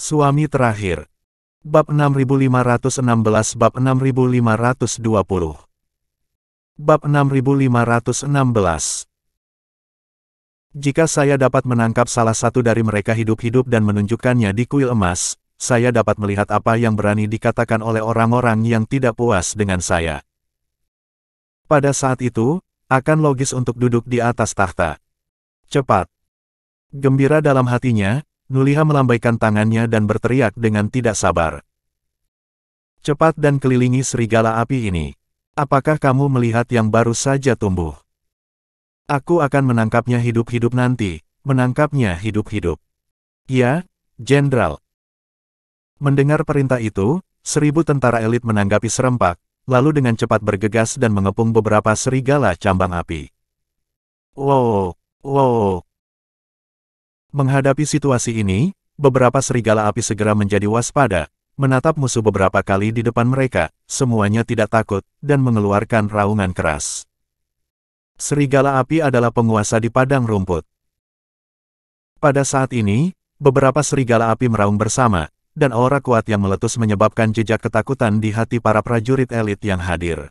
Suami terakhir. Bab 6516 Bab 6520 Bab 6516. Jika saya dapat menangkap salah satu dari mereka hidup-hidup dan menunjukkannya di kuil emas, saya dapat melihat apa yang berani dikatakan oleh orang-orang yang tidak puas dengan saya. Pada saat itu, akan logis untuk duduk di atas takhta. Cepat. Gembira dalam hatinya, Nuliha melambaikan tangannya dan berteriak dengan tidak sabar. Cepat dan kelilingi serigala api ini. Apakah kamu melihat yang baru saja tumbuh? Aku akan menangkapnya hidup-hidup nanti, menangkapnya hidup-hidup. Ya, Jenderal. Mendengar perintah itu, 1000 tentara elit menanggapi serempak, lalu dengan cepat bergegas dan mengepung beberapa serigala cambang api. Wow, wow. Menghadapi situasi ini, beberapa serigala api segera menjadi waspada, menatap musuh beberapa kali di depan mereka, semuanya tidak takut, dan mengeluarkan raungan keras. Serigala api adalah penguasa di padang rumput. Pada saat ini, beberapa serigala api meraung bersama, dan aura kuat yang meletus menyebabkan jejak ketakutan di hati para prajurit elit yang hadir.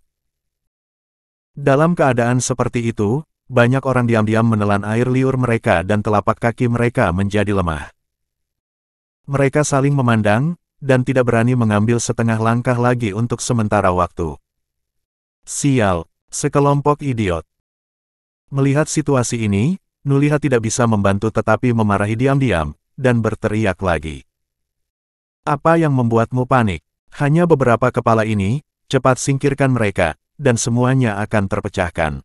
Dalam keadaan seperti itu, banyak orang diam-diam menelan air liur mereka dan telapak kaki mereka menjadi lemah. Mereka saling memandang, dan tidak berani mengambil setengah langkah lagi untuk sementara waktu. Sial, sekelompok idiot. Melihat situasi ini, Nuliha tidak bisa membantu tetapi memarahi diam-diam, dan berteriak lagi. Apa yang membuatmu panik? Hanya beberapa kepala ini, cepat singkirkan mereka, dan semuanya akan terpecahkan.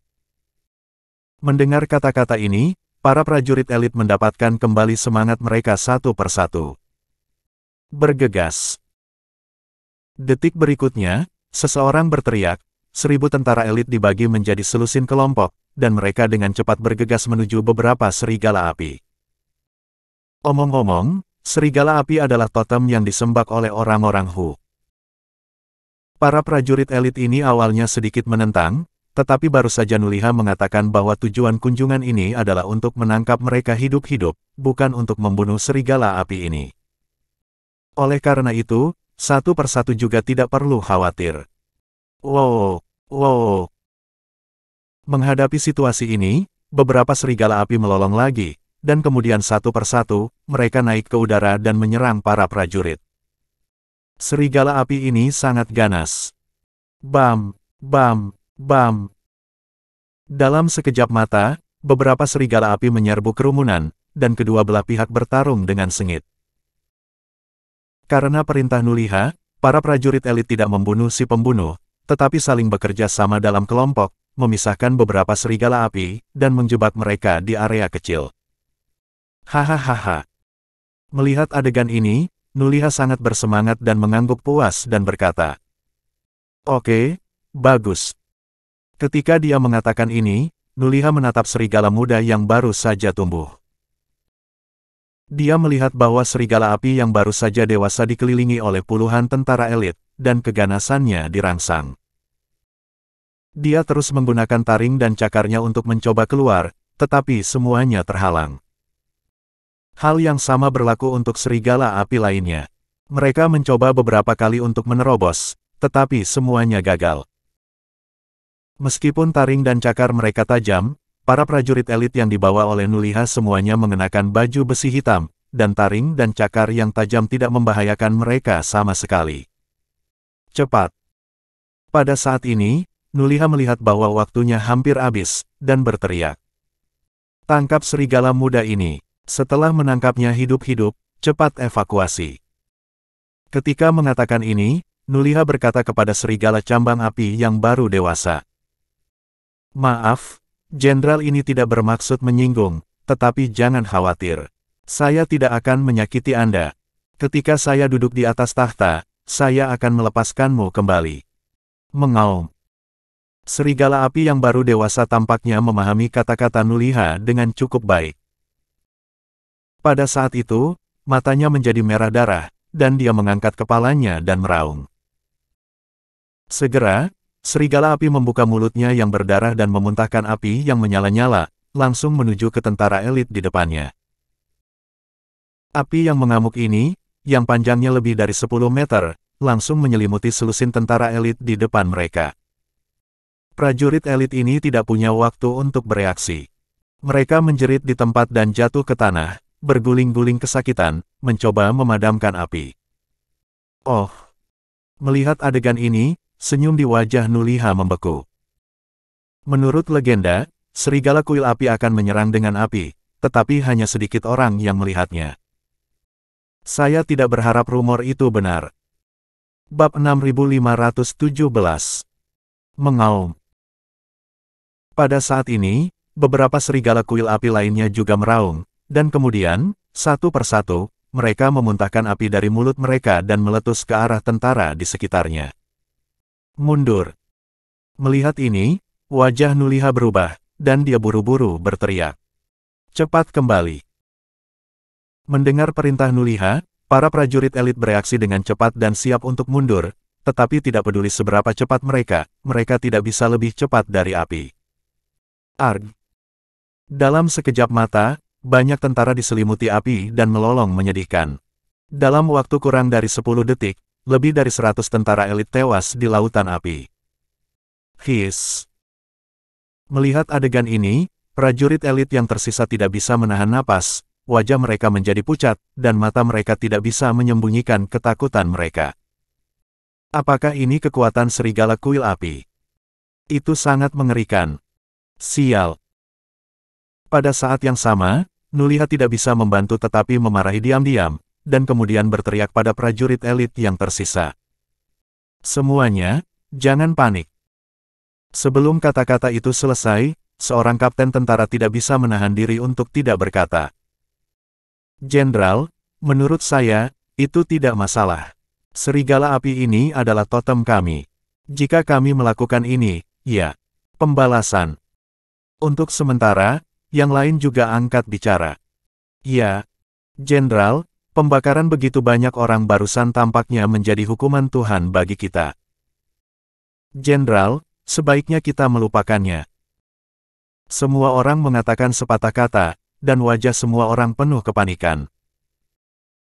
Mendengar kata-kata ini, para prajurit elit mendapatkan kembali semangat mereka satu persatu. Bergegas. Detik berikutnya, seseorang berteriak, 1000 tentara elit dibagi menjadi selusin kelompok, dan mereka dengan cepat bergegas menuju beberapa serigala api. Omong-omong, serigala api adalah totem yang disembah oleh orang-orang Hu. Para prajurit elit ini awalnya sedikit menentang, tetapi baru saja Nuliha mengatakan bahwa tujuan kunjungan ini adalah untuk menangkap mereka hidup-hidup, bukan untuk membunuh serigala api ini. Oleh karena itu, satu persatu juga tidak perlu khawatir. Wow, wow. Menghadapi situasi ini, beberapa serigala api melolong lagi, dan kemudian satu persatu, mereka naik ke udara dan menyerang para prajurit. Serigala api ini sangat ganas. Bam, bam, bam. Dalam sekejap mata, beberapa serigala api menyerbu kerumunan, dan kedua belah pihak bertarung dengan sengit. Karena perintah Nuliha, para prajurit elit tidak membunuh si pembunuh, tetapi saling bekerja sama dalam kelompok, memisahkan beberapa serigala api, dan menjebak mereka di area kecil. Hahaha. Melihat adegan ini, Nuliha sangat bersemangat dan mengangguk puas dan berkata, "Oke, bagus." Ketika dia mengatakan ini, Nuliha menatap serigala muda yang baru saja tumbuh. Dia melihat bahwa serigala api yang baru saja dewasa dikelilingi oleh puluhan tentara elit, dan keganasannya dirangsang. Dia terus menggunakan taring dan cakarnya untuk mencoba keluar, tetapi semuanya terhalang. Hal yang sama berlaku untuk serigala api lainnya. Mereka mencoba beberapa kali untuk menerobos, tetapi semuanya gagal. Meskipun taring dan cakar mereka tajam, para prajurit elit yang dibawa oleh Nuliha semuanya mengenakan baju besi hitam, dan taring dan cakar yang tajam tidak membahayakan mereka sama sekali. Cepat. Pada saat ini, Nuliha melihat bahwa waktunya hampir habis, dan berteriak. Tangkap serigala muda ini. Setelah menangkapnya hidup-hidup, cepat evakuasi. Ketika mengatakan ini, Nuliha berkata kepada serigala cambang api yang baru dewasa. Maaf, Jenderal ini tidak bermaksud menyinggung, tetapi jangan khawatir. Saya tidak akan menyakiti Anda. Ketika saya duduk di atas takhta, saya akan melepaskanmu kembali. Mengaum. Serigala api yang baru dewasa tampaknya memahami kata-kata Nuliha dengan cukup baik. Pada saat itu, matanya menjadi merah darah, dan dia mengangkat kepalanya dan meraung. Segera, serigala api membuka mulutnya yang berdarah dan memuntahkan api yang menyala-nyala, langsung menuju ke tentara elit di depannya. Api yang mengamuk ini, yang panjangnya lebih dari 10 meter, langsung menyelimuti selusin tentara elit di depan mereka. Prajurit elit ini tidak punya waktu untuk bereaksi. Mereka menjerit di tempat dan jatuh ke tanah, berguling-guling kesakitan, mencoba memadamkan api. Oh! Melihat adegan ini, senyum di wajah Nuliha membeku. Menurut legenda, serigala kuil api akan menyerang dengan api, tetapi hanya sedikit orang yang melihatnya. Saya tidak berharap rumor itu benar. Bab 6517. Mengaum. Pada saat ini, beberapa serigala kuil api lainnya juga meraung, dan kemudian, satu persatu, mereka memuntahkan api dari mulut mereka dan meletus ke arah tentara di sekitarnya. Mundur. Melihat ini, wajah Nuliha berubah, dan dia buru-buru berteriak. Cepat kembali. Mendengar perintah Nuliha, para prajurit elit bereaksi dengan cepat dan siap untuk mundur, tetapi tidak peduli seberapa cepat mereka tidak bisa lebih cepat dari api. Arg! Dalam sekejap mata, banyak tentara diselimuti api dan melolong menyedihkan. Dalam waktu kurang dari 10 detik, lebih dari 100 tentara elit tewas di lautan api. Hiss! Melihat adegan ini, prajurit elit yang tersisa tidak bisa menahan napas, wajah mereka menjadi pucat, dan mata mereka tidak bisa menyembunyikan ketakutan mereka. Apakah ini kekuatan serigala kuil api? Itu sangat mengerikan. Sial! Pada saat yang sama, Nuliha tidak bisa membantu tetapi memarahi diam-diam, dan kemudian berteriak pada prajurit elit yang tersisa. Semuanya, jangan panik. Sebelum kata-kata itu selesai, seorang kapten tentara tidak bisa menahan diri untuk tidak berkata. Jenderal, menurut saya, itu tidak masalah. Serigala api ini adalah totem kami. Jika kami melakukan ini, ya, pembalasan. Untuk sementara, yang lain juga angkat bicara. Ya, Jenderal, pembakaran begitu banyak orang barusan tampaknya menjadi hukuman Tuhan bagi kita. Jenderal, sebaiknya kita melupakannya. Semua orang mengatakan sepatah kata, dan wajah semua orang penuh kepanikan.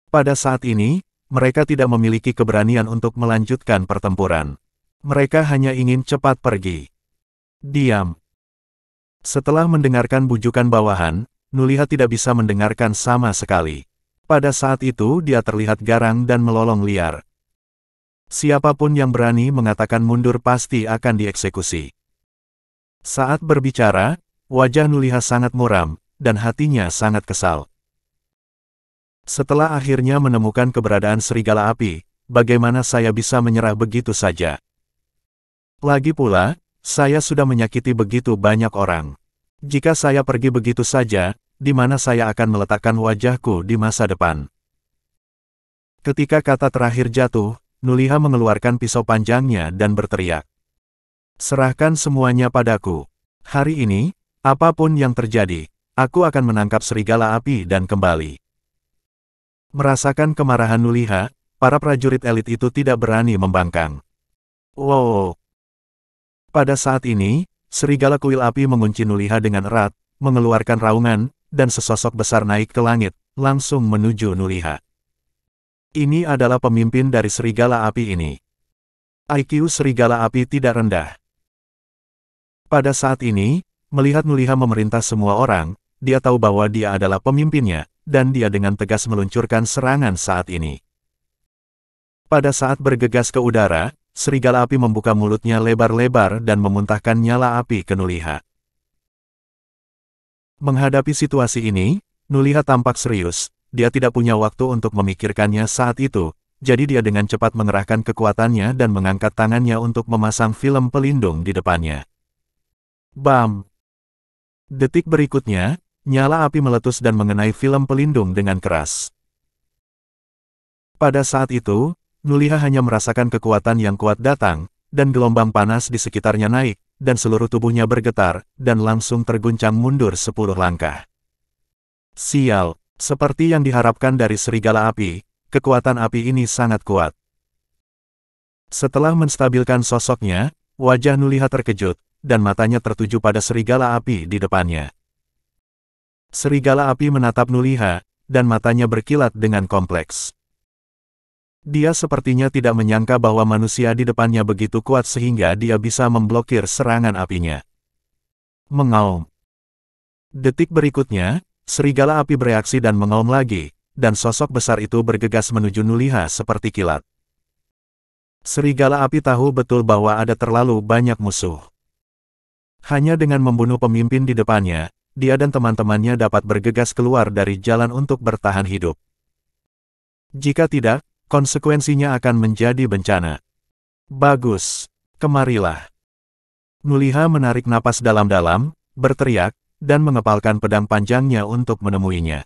Pada saat ini, mereka tidak memiliki keberanian untuk melanjutkan pertempuran. Mereka hanya ingin cepat pergi. Diam. Setelah mendengarkan bujukan bawahan, Nuliha tidak bisa mendengarkan sama sekali. Pada saat itu dia terlihat garang dan melolong liar. Siapapun yang berani mengatakan mundur pasti akan dieksekusi. Saat berbicara, wajah Nuliha sangat muram, dan hatinya sangat kesal. Setelah akhirnya menemukan keberadaan serigala api, bagaimana saya bisa menyerah begitu saja? Lagi pula, saya sudah menyakiti begitu banyak orang. Jika saya pergi begitu saja, di mana saya akan meletakkan wajahku di masa depan? Ketika kata terakhir jatuh, Nuliha mengeluarkan pisau panjangnya dan berteriak. Serahkan semuanya padaku. Hari ini, apapun yang terjadi, aku akan menangkap serigala api dan kembali. Merasakan kemarahan Nuliha, para prajurit elit itu tidak berani membangkang. Wow! Pada saat ini, serigala kuil api mengunci Nuliha dengan erat, mengeluarkan raungan, dan sesosok besar naik ke langit, langsung menuju Nuliha. Ini adalah pemimpin dari serigala api ini. IQ serigala api tidak rendah. Pada saat ini, melihat Nuliha memerintah semua orang, dia tahu bahwa dia adalah pemimpinnya, dan dia dengan tegas meluncurkan serangan saat ini. Pada saat bergegas ke udara, serigala api membuka mulutnya lebar-lebar dan memuntahkan nyala api ke Nuliha. Menghadapi situasi ini, Nuliha tampak serius, dia tidak punya waktu untuk memikirkannya saat itu, jadi dia dengan cepat mengerahkan kekuatannya dan mengangkat tangannya untuk memasang film pelindung di depannya. Bam! Detik berikutnya, nyala api meletus dan mengenai film pelindung dengan keras. Pada saat itu, Nuliha hanya merasakan kekuatan yang kuat datang, dan gelombang panas di sekitarnya naik, dan seluruh tubuhnya bergetar, dan langsung terguncang mundur 10 langkah. Sial, seperti yang diharapkan dari serigala api, kekuatan api ini sangat kuat. Setelah menstabilkan sosoknya, wajah Nuliha terkejut, dan matanya tertuju pada serigala api di depannya. Serigala api menatap Nuliha, dan matanya berkilat dengan kompleks. Dia sepertinya tidak menyangka bahwa manusia di depannya begitu kuat sehingga dia bisa memblokir serangan apinya. Mengaum. Detik berikutnya, serigala api bereaksi dan mengaum lagi, dan sosok besar itu bergegas menuju Nuliha seperti kilat. Serigala api tahu betul bahwa ada terlalu banyak musuh. Hanya dengan membunuh pemimpin di depannya, dia dan teman-temannya dapat bergegas keluar dari jalan untuk bertahan hidup. Jika tidak, konsekuensinya akan menjadi bencana. Bagus, kemarilah. Nuliha menarik napas dalam-dalam, berteriak, dan mengepalkan pedang panjangnya untuk menemuinya.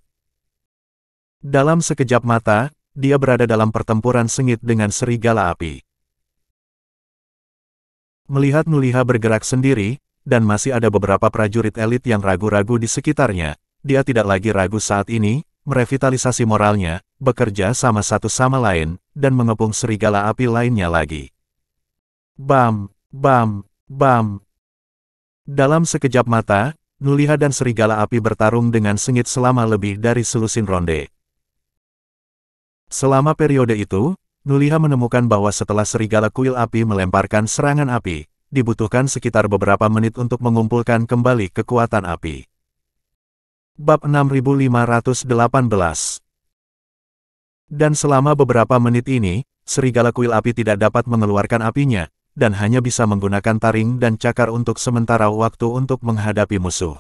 Dalam sekejap mata, dia berada dalam pertempuran sengit dengan serigala api. Melihat Nuliha bergerak sendiri, dan masih ada beberapa prajurit elit yang ragu-ragu di sekitarnya, dia tidak lagi ragu saat ini, merevitalisasi moralnya, bekerja sama satu sama lain, dan mengepung serigala api lainnya lagi. Bam, bam, bam. Dalam sekejap mata, Nuliha dan serigala api bertarung dengan sengit selama lebih dari selusin ronde. Selama periode itu, Nuliha menemukan bahwa setelah serigala kuil api melemparkan serangan api, dibutuhkan sekitar beberapa menit untuk mengumpulkan kembali kekuatan api. Bab 6518. Dan selama beberapa menit ini, serigala kuil api tidak dapat mengeluarkan apinya, dan hanya bisa menggunakan taring dan cakar untuk sementara waktu untuk menghadapi musuh.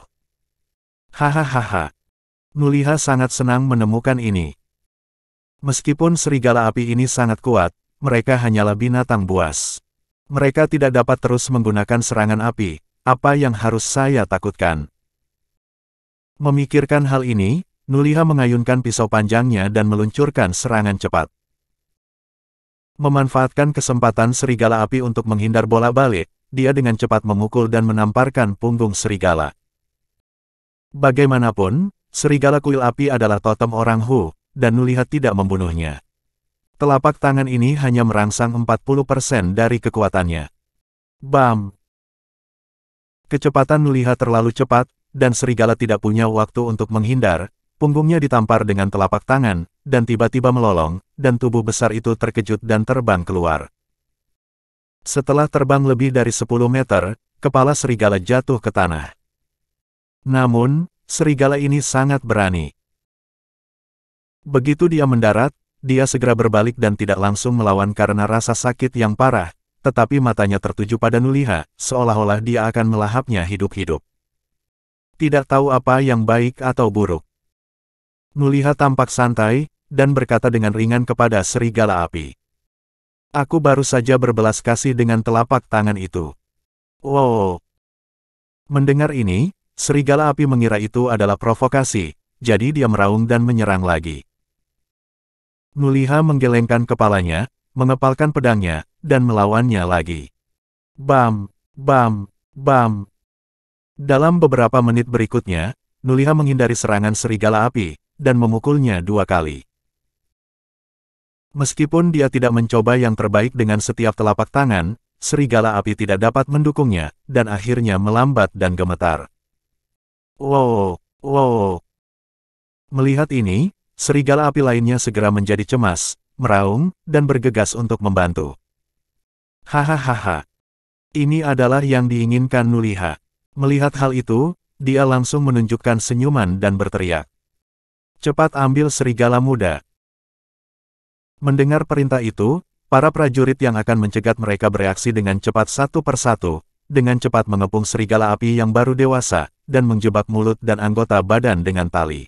Hahaha. Nuliha sangat senang menemukan ini. Meskipun serigala api ini sangat kuat, mereka hanyalah binatang buas. Mereka tidak dapat terus menggunakan serangan api. Apa yang harus saya takutkan? Memikirkan hal ini, Nuliha mengayunkan pisau panjangnya dan meluncurkan serangan cepat. Memanfaatkan kesempatan serigala api untuk menghindar bola-balik, dia dengan cepat memukul dan menamparkan punggung serigala. Bagaimanapun, serigala kuil api adalah totem orang Hu, dan Nuliha tidak membunuhnya. Telapak tangan ini hanya merangsang 40% dari kekuatannya. Bam! Kecepatan Nuliha terlalu cepat, dan serigala tidak punya waktu untuk menghindar. Punggungnya ditampar dengan telapak tangan, dan tiba-tiba melolong, dan tubuh besar itu terkejut dan terbang keluar. Setelah terbang lebih dari 10 meter, kepala serigala jatuh ke tanah. Namun, serigala ini sangat berani. Begitu dia mendarat, dia segera berbalik dan tidak langsung melawan karena rasa sakit yang parah, tetapi matanya tertuju pada Nuliha, seolah-olah dia akan melahapnya hidup-hidup. Tidak tahu apa yang baik atau buruk. Nuliha tampak santai, dan berkata dengan ringan kepada serigala api. Aku baru saja berbelas kasih dengan telapak tangan itu. Wow! Mendengar ini, serigala api mengira itu adalah provokasi, jadi dia meraung dan menyerang lagi. Nuliha menggelengkan kepalanya, mengepalkan pedangnya, dan melawannya lagi. Bam, bam, bam. Dalam beberapa menit berikutnya, Nuliha menghindari serangan serigala api, dan memukulnya 2 kali. Meskipun dia tidak mencoba yang terbaik dengan setiap telapak tangan, serigala api tidak dapat mendukungnya, dan akhirnya melambat dan gemetar. Wow, wow. Melihat ini, serigala api lainnya segera menjadi cemas, meraung, dan bergegas untuk membantu. Hahaha. Ini adalah yang diinginkan Nuliha. Melihat hal itu, dia langsung menunjukkan senyuman dan berteriak. Cepat ambil serigala muda. Mendengar perintah itu, para prajurit yang akan mencegat mereka bereaksi dengan cepat satu persatu, dengan cepat mengepung serigala api yang baru dewasa, dan menjebak mulut dan anggota badan dengan tali.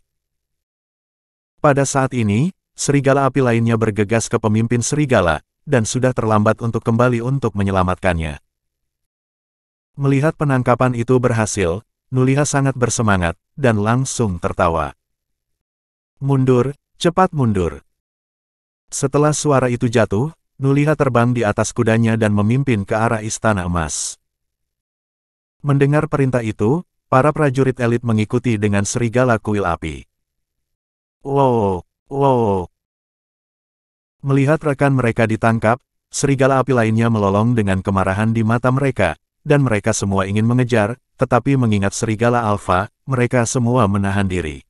Pada saat ini, serigala api lainnya bergegas ke pemimpin serigala, dan sudah terlambat untuk kembali untuk menyelamatkannya. Melihat penangkapan itu berhasil, Nuliha sangat bersemangat, dan langsung tertawa. Mundur, cepat mundur. Setelah suara itu jatuh, Nuliha terbang di atas kudanya dan memimpin ke arah Istana Emas. Mendengar perintah itu, para prajurit elit mengikuti dengan serigala kuil api. Wow, wow. Melihat rekan mereka ditangkap, serigala api lainnya melolong dengan kemarahan di mata mereka, dan mereka semua ingin mengejar, tetapi mengingat serigala alfa, mereka semua menahan diri.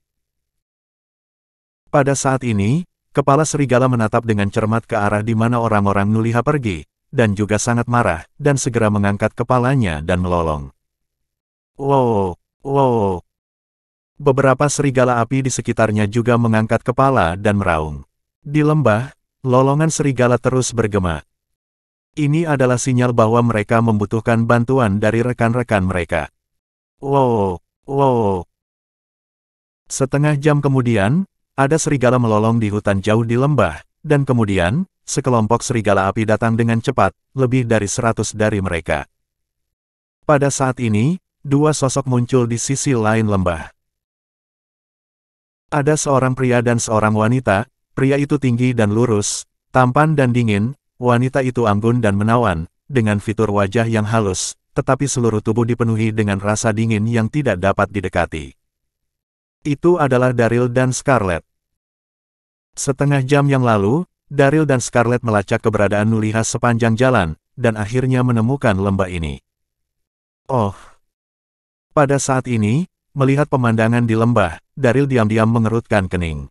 Pada saat ini, kepala serigala menatap dengan cermat ke arah di mana orang-orang Nuliha pergi, dan juga sangat marah, dan segera mengangkat kepalanya dan melolong. Wow, wow. Beberapa serigala api di sekitarnya juga mengangkat kepala dan meraung. Di lembah, lolongan serigala terus bergema. Ini adalah sinyal bahwa mereka membutuhkan bantuan dari rekan-rekan mereka. Wow, wow. Setengah jam kemudian, ada serigala melolong di hutan jauh di lembah, dan kemudian, sekelompok serigala api datang dengan cepat, lebih dari 100 dari mereka. Pada saat ini, dua sosok muncul di sisi lain lembah. Ada seorang pria dan seorang wanita. Pria itu tinggi dan lurus, tampan dan dingin. Wanita itu anggun dan menawan, dengan fitur wajah yang halus, tetapi seluruh tubuh dipenuhi dengan rasa dingin yang tidak dapat didekati. Itu adalah Daryl dan Scarlet. Setengah jam yang lalu, Daryl dan Scarlet melacak keberadaan Nuliha sepanjang jalan, dan akhirnya menemukan lembah ini. Oh! Pada saat ini, melihat pemandangan di lembah, Daryl diam-diam mengerutkan kening.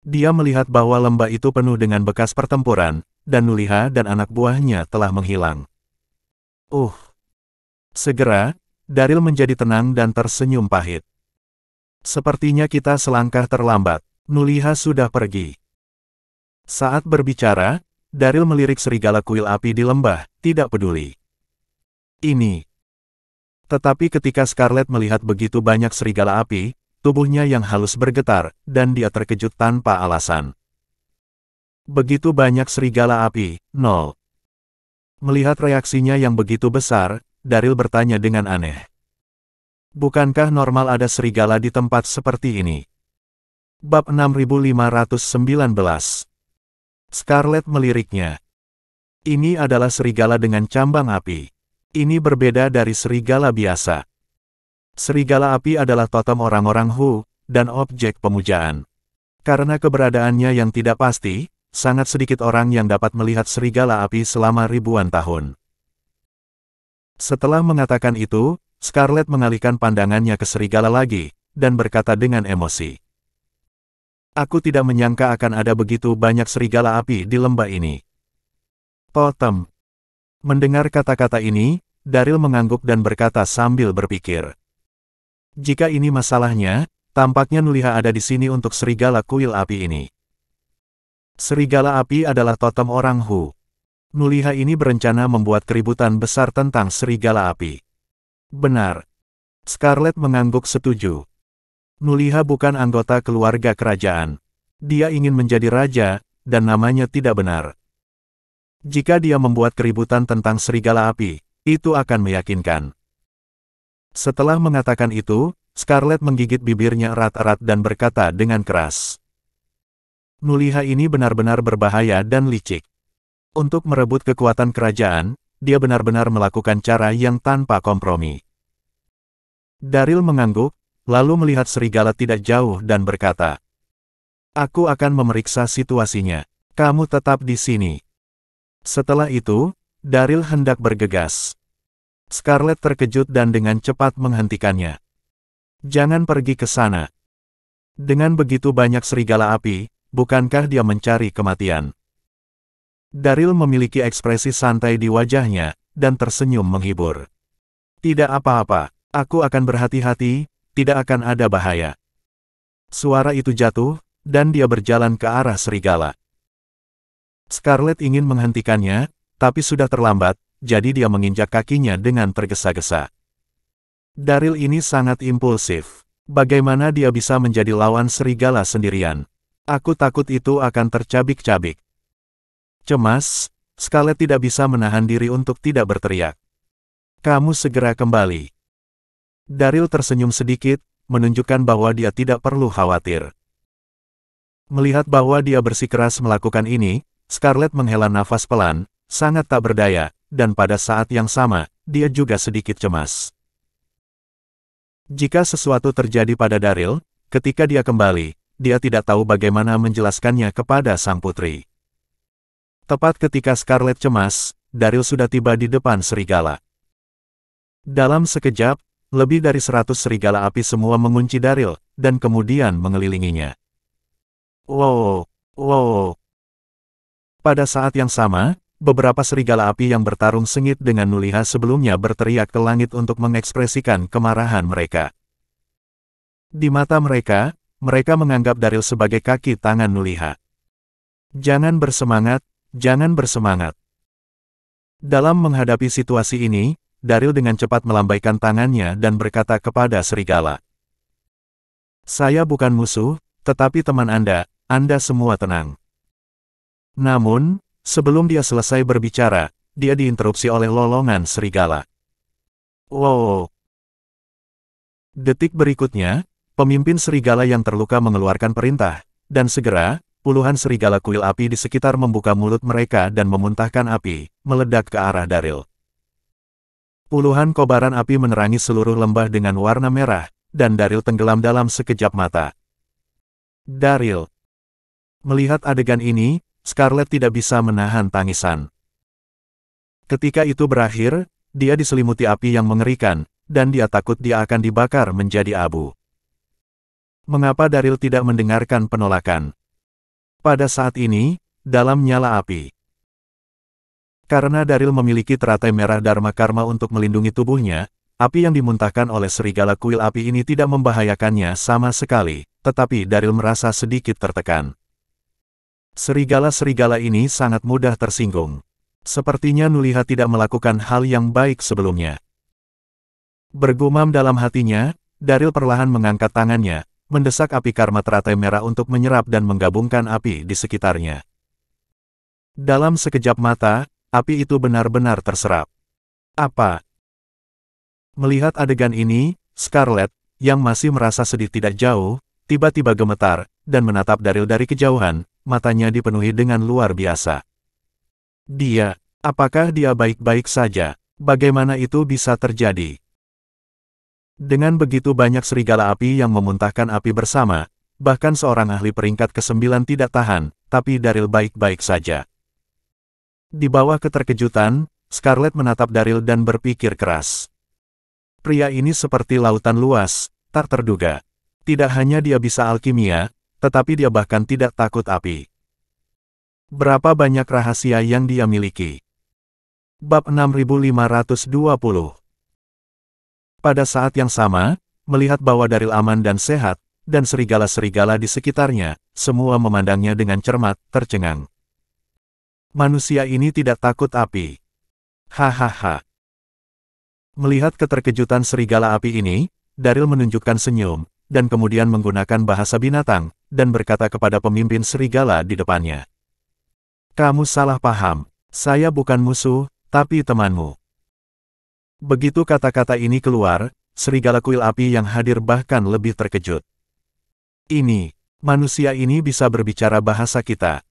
Dia melihat bahwa lembah itu penuh dengan bekas pertempuran, dan Nuliha dan anak buahnya telah menghilang. Segera, Daryl menjadi tenang dan tersenyum pahit. Sepertinya kita selangkah terlambat. Nuliha sudah pergi. Saat berbicara, Daryl melirik serigala kuil api di lembah, tidak peduli. Ini. Tetapi ketika Scarlet melihat begitu banyak serigala api, tubuhnya yang halus bergetar, dan dia terkejut tanpa alasan. Begitu banyak serigala api, 0. Melihat reaksinya yang begitu besar, Daryl bertanya dengan aneh. Bukankah normal ada serigala di tempat seperti ini? Bab 6519. Scarlet meliriknya. Ini adalah serigala dengan cambang api. Ini berbeda dari serigala biasa. Serigala api adalah totem orang-orang Hu, dan objek pemujaan. Karena keberadaannya yang tidak pasti, sangat sedikit orang yang dapat melihat serigala api selama ribuan tahun. Setelah mengatakan itu, Scarlet mengalihkan pandangannya ke serigala lagi, dan berkata dengan emosi. Aku tidak menyangka akan ada begitu banyak serigala api di lembah ini. Totem. Mendengar kata-kata ini, Daryl mengangguk dan berkata sambil berpikir. Jika ini masalahnya, tampaknya Nuliha ada di sini untuk serigala kuil api ini. Serigala api adalah totem orang Hu. Nuliha ini berencana membuat keributan besar tentang serigala api. Benar. Scarlet mengangguk setuju. Nuliha bukan anggota keluarga kerajaan. Dia ingin menjadi raja, dan namanya tidak benar. Jika dia membuat keributan tentang serigala api, itu akan meyakinkan. Setelah mengatakan itu, Scarlet menggigit bibirnya erat-erat dan berkata dengan keras. Nuliha ini benar-benar berbahaya dan licik. Untuk merebut kekuatan kerajaan, dia benar-benar melakukan cara yang tanpa kompromi. Daryl mengangguk, lalu melihat serigala tidak jauh dan berkata. Aku akan memeriksa situasinya. Kamu tetap di sini. Setelah itu, Daryl hendak bergegas. Scarlet terkejut dan dengan cepat menghentikannya. Jangan pergi ke sana. Dengan begitu banyak serigala api, bukankah dia mencari kematian? Daryl memiliki ekspresi santai di wajahnya, dan tersenyum menghibur. Tidak apa-apa, aku akan berhati-hati, tidak akan ada bahaya. Suara itu jatuh, dan dia berjalan ke arah serigala. Scarlet ingin menghentikannya, tapi sudah terlambat, jadi dia menginjak kakinya dengan tergesa-gesa. Daryl ini sangat impulsif. Bagaimana dia bisa menjadi lawan serigala sendirian? Aku takut itu akan tercabik-cabik. Cemas, Scarlet tidak bisa menahan diri untuk tidak berteriak. Kamu segera kembali. Daryl tersenyum sedikit, menunjukkan bahwa dia tidak perlu khawatir. Melihat bahwa dia bersikeras melakukan ini, Scarlet menghela nafas pelan, sangat tak berdaya, dan pada saat yang sama, dia juga sedikit cemas. Jika sesuatu terjadi pada Daryl, ketika dia kembali, dia tidak tahu bagaimana menjelaskannya kepada sang putri. Tepat ketika Scarlet cemas, Daryl sudah tiba di depan serigala. Dalam sekejap, lebih dari 100 serigala api semua mengunci Daryl, dan kemudian mengelilinginya. Wow, wow. Pada saat yang sama, beberapa serigala api yang bertarung sengit dengan Nuliha sebelumnya berteriak ke langit untuk mengekspresikan kemarahan mereka. Di mata mereka, mereka menganggap Daryl sebagai kaki tangan Nuliha. Jangan bersemangat, jangan bersemangat. Dalam menghadapi situasi ini, Daryl dengan cepat melambaikan tangannya dan berkata kepada serigala. Saya bukan musuh, tetapi teman Anda semua tenang. Namun, sebelum dia selesai berbicara, dia diinterupsi oleh lolongan serigala. Wow! Detik berikutnya, pemimpin serigala yang terluka mengeluarkan perintah, dan segera, puluhan serigala kuil api di sekitar membuka mulut mereka dan memuntahkan api, meledak ke arah Daryl. Puluhan kobaran api menerangi seluruh lembah dengan warna merah, dan Daryl tenggelam dalam sekejap mata. Daryl. Melihat adegan ini, Scarlet tidak bisa menahan tangisan. Ketika itu berakhir, dia diselimuti api yang mengerikan, dan dia takut dia akan dibakar menjadi abu. Mengapa Daryl tidak mendengarkan penolakan? Pada saat ini, dalam nyala api. Karena Daryl memiliki teratai merah Dharma Karma untuk melindungi tubuhnya, api yang dimuntahkan oleh serigala kuil api ini tidak membahayakannya sama sekali, tetapi Daryl merasa sedikit tertekan. Serigala-serigala ini sangat mudah tersinggung. Sepertinya Nuliha tidak melakukan hal yang baik sebelumnya. Bergumam dalam hatinya, Daryl perlahan mengangkat tangannya, mendesak api karma teratai merah untuk menyerap dan menggabungkan api di sekitarnya. Dalam sekejap mata, api itu benar-benar terserap. Apa? Melihat adegan ini, Scarlet, yang masih merasa sedih tidak jauh, tiba-tiba gemetar, dan menatap Daryl dari kejauhan, matanya dipenuhi dengan luar biasa. Apakah dia baik-baik saja? Bagaimana itu bisa terjadi? Dengan begitu banyak serigala api yang memuntahkan api bersama, bahkan seorang ahli peringkat ke-9 tidak tahan, tapi Daryl baik-baik saja. Di bawah keterkejutan, Scarlet menatap Daryl dan berpikir keras. Pria ini seperti lautan luas, tak terduga. Tidak hanya dia bisa alkimia, tetapi dia bahkan tidak takut api. Berapa banyak rahasia yang dia miliki? Bab 6520. Pada saat yang sama, melihat bahwa Daryl aman dan sehat, dan serigala-serigala di sekitarnya, semua memandangnya dengan cermat, tercengang. Manusia ini tidak takut api. Hahaha. Melihat keterkejutan serigala api ini, Daryl menunjukkan senyum, dan kemudian menggunakan bahasa binatang, dan berkata kepada pemimpin serigala di depannya. Kamu salah paham, saya bukan musuh, tapi temanmu. Begitu kata-kata ini keluar, serigala kuil api yang hadir bahkan lebih terkejut. Manusia ini bisa berbicara bahasa kita.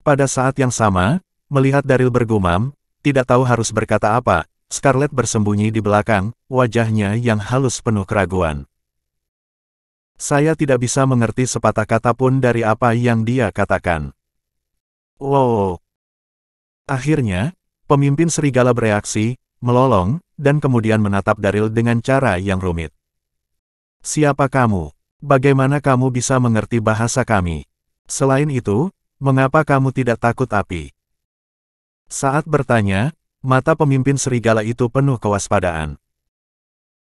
Pada saat yang sama, melihat Daryl bergumam, tidak tahu harus berkata apa, Scarlet bersembunyi di belakang, wajahnya yang halus penuh keraguan. Saya tidak bisa mengerti sepatah kata pun dari apa yang dia katakan. Wow! Akhirnya, pemimpin serigala bereaksi, melolong, dan kemudian menatap Daryl dengan cara yang rumit. Siapa kamu? Bagaimana kamu bisa mengerti bahasa kami? Selain itu, mengapa kamu tidak takut api? Saat bertanya, mata pemimpin serigala itu penuh kewaspadaan.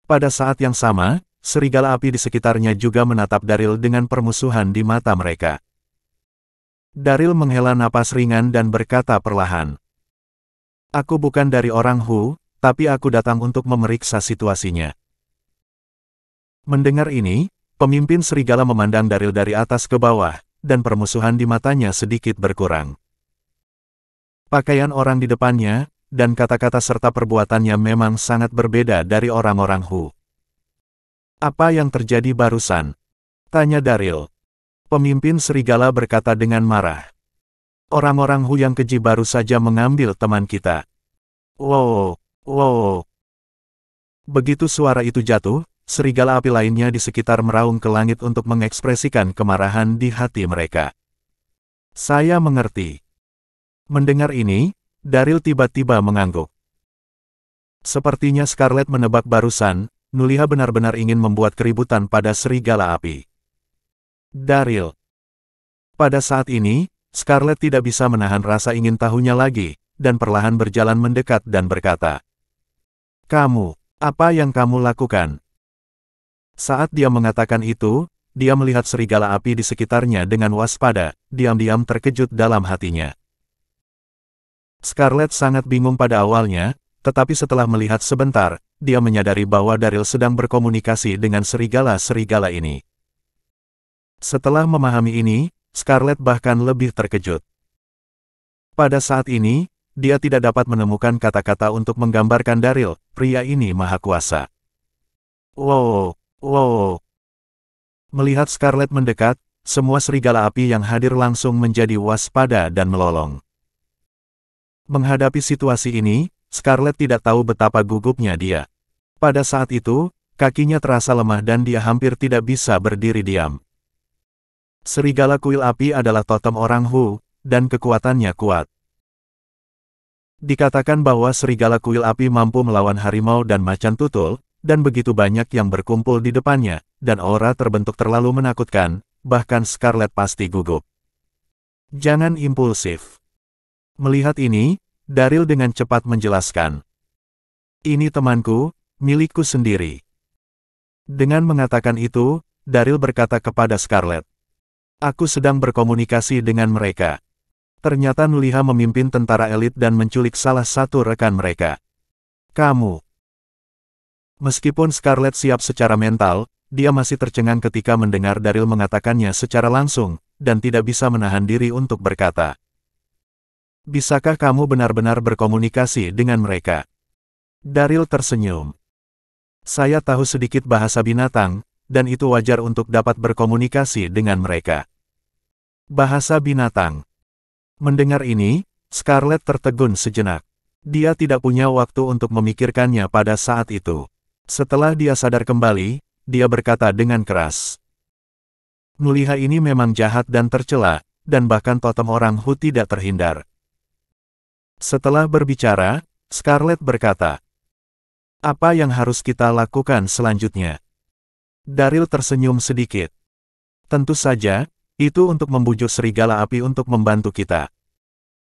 Pada saat yang sama, serigala api di sekitarnya juga menatap Daryl dengan permusuhan di mata mereka. Daryl menghela napas ringan dan berkata perlahan. Aku bukan dari orang Hu, tapi aku datang untuk memeriksa situasinya. Mendengar ini, pemimpin serigala memandang Daryl dari atas ke bawah, dan permusuhan di matanya sedikit berkurang. Pakaian orang di depannya, dan kata-kata serta perbuatannya memang sangat berbeda dari orang-orang Hu. Apa yang terjadi barusan? Tanya Daryl. Pemimpin serigala berkata dengan marah. Orang-orang Hu yang keji baru saja mengambil teman kita. Wow, wow. Begitu suara itu jatuh, serigala api lainnya di sekitar meraung ke langit untuk mengekspresikan kemarahan di hati mereka. Saya mengerti. Mendengar ini, Daryl tiba-tiba mengangguk. Sepertinya Scarlet menebak barusan, Nuliha benar-benar ingin membuat keributan pada serigala api. Daryl. Pada saat ini, Scarlet tidak bisa menahan rasa ingin tahunya lagi, dan perlahan berjalan mendekat dan berkata, "Kamu, apa yang kamu lakukan?" Saat dia mengatakan itu, dia melihat serigala api di sekitarnya dengan waspada, diam-diam terkejut dalam hatinya. Scarlet sangat bingung pada awalnya, tetapi setelah melihat sebentar, dia menyadari bahwa Daryl sedang berkomunikasi dengan serigala-serigala ini. Setelah memahami ini, Scarlet bahkan lebih terkejut. Pada saat ini, dia tidak dapat menemukan kata-kata untuk menggambarkan Daryl, pria ini maha kuasa. Wow, wow. Melihat Scarlet mendekat, semua serigala api yang hadir langsung menjadi waspada dan melolong. Menghadapi situasi ini, Scarlet tidak tahu betapa gugupnya dia. Pada saat itu, kakinya terasa lemah dan dia hampir tidak bisa berdiri diam. Serigala kuil api adalah totem orang Hu, dan kekuatannya kuat. Dikatakan bahwa serigala kuil api mampu melawan harimau dan macan tutul, dan begitu banyak yang berkumpul di depannya, dan aura terbentuk terlalu menakutkan, bahkan Scarlet pasti gugup. Jangan impulsif. Melihat ini, Daryl dengan cepat menjelaskan. Ini temanku, milikku sendiri. Dengan mengatakan itu, Daryl berkata kepada Scarlet. Aku sedang berkomunikasi dengan mereka. Ternyata Nuliha memimpin tentara elit dan menculik salah satu rekan mereka. Kamu. Meskipun Scarlet siap secara mental, dia masih tercengang ketika mendengar Daryl mengatakannya secara langsung, dan tidak bisa menahan diri untuk berkata. Bisakah kamu benar-benar berkomunikasi dengan mereka? Daryl tersenyum. Saya tahu sedikit bahasa binatang, dan itu wajar untuk dapat berkomunikasi dengan mereka. Bahasa binatang. Mendengar ini, Scarlet tertegun sejenak. Dia tidak punya waktu untuk memikirkannya pada saat itu. Setelah dia sadar kembali, dia berkata dengan keras. Nuliha ini memang jahat dan tercela, dan bahkan totem orang Hu tidak terhindar. Setelah berbicara, Scarlet berkata, apa yang harus kita lakukan selanjutnya? Daryl tersenyum sedikit. Tentu saja, itu untuk membujuk serigala api untuk membantu kita.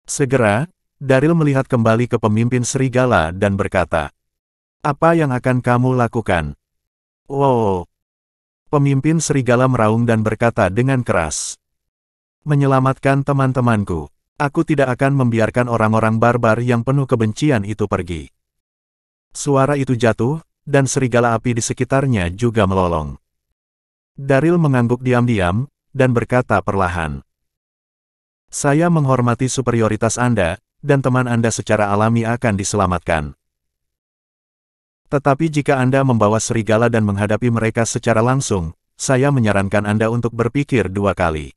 Segera, Daryl melihat kembali ke pemimpin serigala dan berkata, apa yang akan kamu lakukan? Wow! Pemimpin serigala meraung dan berkata dengan keras. Menyelamatkan teman-temanku. Aku tidak akan membiarkan orang-orang barbar yang penuh kebencian itu pergi. Suara itu jatuh, dan serigala api di sekitarnya juga melolong. Daryl mengangguk diam-diam, dan berkata perlahan. Saya menghormati superioritas Anda, dan teman Anda secara alami akan diselamatkan. Tetapi jika Anda membawa serigala dan menghadapi mereka secara langsung, saya menyarankan Anda untuk berpikir dua kali.